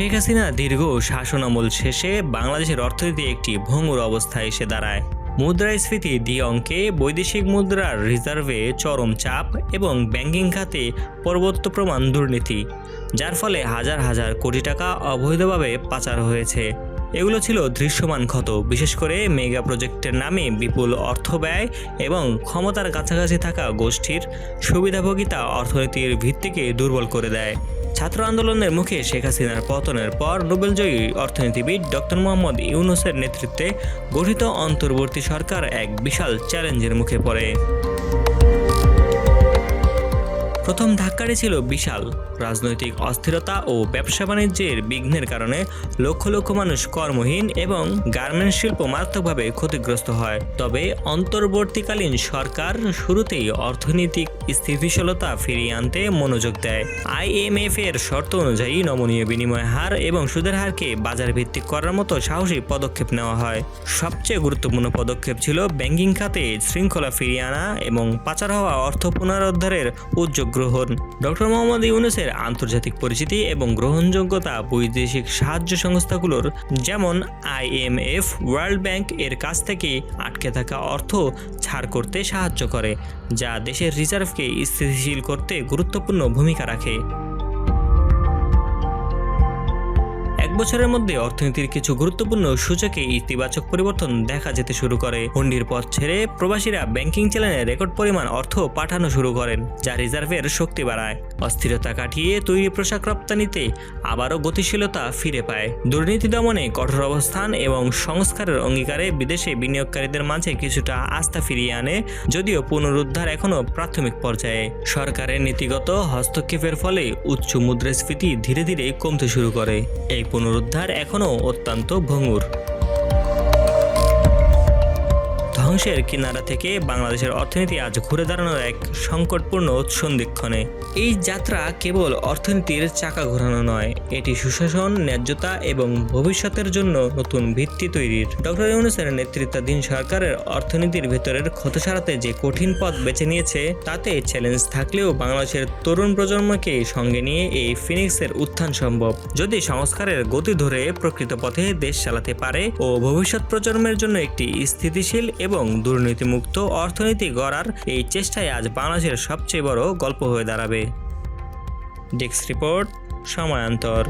শেখ হাসিনা দীর্ঘ শাসনামল শেষে বাংলাদেশের অর্থনীতি একটি ভঙ্গুর অবস্থায় এসে দাঁড়ায়। মুদ্রাস্ফীতি দ্বি অঙ্কে, বৈদেশিক মুদ্রার রিজার্ভে চরম চাপ এবং ব্যাংকিং খাতে প্রমাণ দুর্নীতি, যার ফলে হাজার হাজার কোটি টাকা অবৈধভাবে পাচার হয়েছে। এগুলো ছিল দৃশ্যমান ক্ষত, বিশেষ করে মেগা প্রজেক্টের নামে বিপুল অর্থ ব্যয় এবং ক্ষমতার কাছাকাছি থাকা গোষ্ঠীর সুবিধাভোগিতা অর্থনীতির ভিত্তিকে দুর্বল করে দেয়। ছাত্র আন্দোলনের মুখে শেখ হাসিনার পতনের পর নোবেলজয়ী অর্থনীতিবিদ ডক্টর মোহাম্মদ ইউনূসের নেতৃত্বে গঠিত অন্তর্বর্তী সরকার এক বিশাল চ্যালেঞ্জের মুখে পড়ে। প্রথম ধাক্কাটি ছিল বিশাল রাজনৈতিক অস্থিরতা ও ব্যবসা বাণিজ্যের বিঘ্নের কারণে লক্ষ লক্ষ মানুষ কর্মহীন এবং গার্মেন্টস শিল্প মারাত্মকভাবে ক্ষতিগ্রস্ত হয়। তবে অন্তর্বর্তীকালীন সরকার শুরুতেই অর্থনৈতিক স্থিতিশীলতা ফিরিয়ে আনতে মনোযোগ দেয়। IMF এর শর্ত অনুযায়ী নমনীয় বিনিময় হার এবং সুদের হারকে বাজার ভিত্তিক করার মতো সাহসী পদক্ষেপ নেওয়া হয়। সবচেয়ে গুরুত্বপূর্ণ পদক্ষেপ ছিল ব্যাংকিং খাতে শৃঙ্খলা ফিরিয়ে আনা এবং পাচার হওয়া অর্থ পুনরুদ্ধারের উদ্যোগ গ্রহণ। ডক্টর মোহাম্মদ ইউনূসের আন্তর্জাতিক পরিচিতি এবং গ্রহণযোগ্যতা বৈদেশিক সাহায্য সংস্থাগুলোর যেমন IMF, ওয়ার্ল্ড ব্যাংক এর কাছ থেকে আটকে থাকা অর্থ ছাড় করতে সাহায্য করে, যা দেশের রিজার্ভকে স্থিতিশীল করতে গুরুত্বপূর্ণ ভূমিকা রাখে। এক বছরের মধ্যে অর্থনীতির কিছু গুরুত্বপূর্ণ সূচকে ইতিবাচক পরিবর্তন দেখা যেতে শুরু করে। হুন্ডির পথ ছেড়ে প্রবাসীরা ব্যাংকিং চ্যানেলে রেকর্ড পরিমাণ অর্থ পাঠানো শুরু করেন, যা রিজার্ভের শক্তি বাড়ায়। অস্থিরতা কাটিয়ে তৈরি পোশাক রপ্তানিতে আবারও গতিশীলতা ফিরে পায়। দুর্নীতি দমনে কঠোর অবস্থান এবং সংস্কারের অঙ্গীকারে বিদেশে বিনিয়োগকারীদের মাঝে কিছুটা আস্থা ফিরিয়ে আনে, যদিও পুনরুদ্ধার এখনও প্রাথমিক পর্যায়ে। সরকারের নীতিগত হস্তক্ষেপের ফলে উচ্চ মুদ্রাস্ফীতি ধীরে ধীরে কমতে শুরু করে। এই পুনরুদ্ধার এখনও অত্যন্ত ভঙ্গুর। ধ্বংসের কিনারা থেকে বাংলাদেশের অর্থনীতি আজ ঘুরে দাঁড়ানোর এক সংকটপূর্ণ সন্ধিক্ষণে। এই যাত্রা কেবল অর্থনীতির চাকা ঘোরানো নয়, এটি সুশাসন, ন্যায্যতা এবং ভবিষ্যতের জন্য নতুন ভিত্তি তৈরির। ডক্টর ইউনূসের নেতৃত্বাধীন সরকারের অর্থনীতির ভেতরের ক্ষত সারাতে যে কঠিন পথ বেছে নিয়েছে, তাতে চ্যালেঞ্জ থাকলেও বাংলাদেশের তরুণ প্রজন্মকে সঙ্গে নিয়ে এই ফিনিক্সের উত্থান সম্ভব। যদি সংস্কারের গতি ধরে প্রকৃত পথে দেশ চালাতে পারে ও ভবিষ্যৎ প্রজন্মের জন্য একটি স্থিতিশীল এবং দুর্নীতিমুক্ত অর্থনীতি গড়ার এই চেষ্টায় আজ বাংলাদেশের সবচেয়ে বড় গল্প হয়ে দাঁড়াবে। Desk report, সময়ান্তর।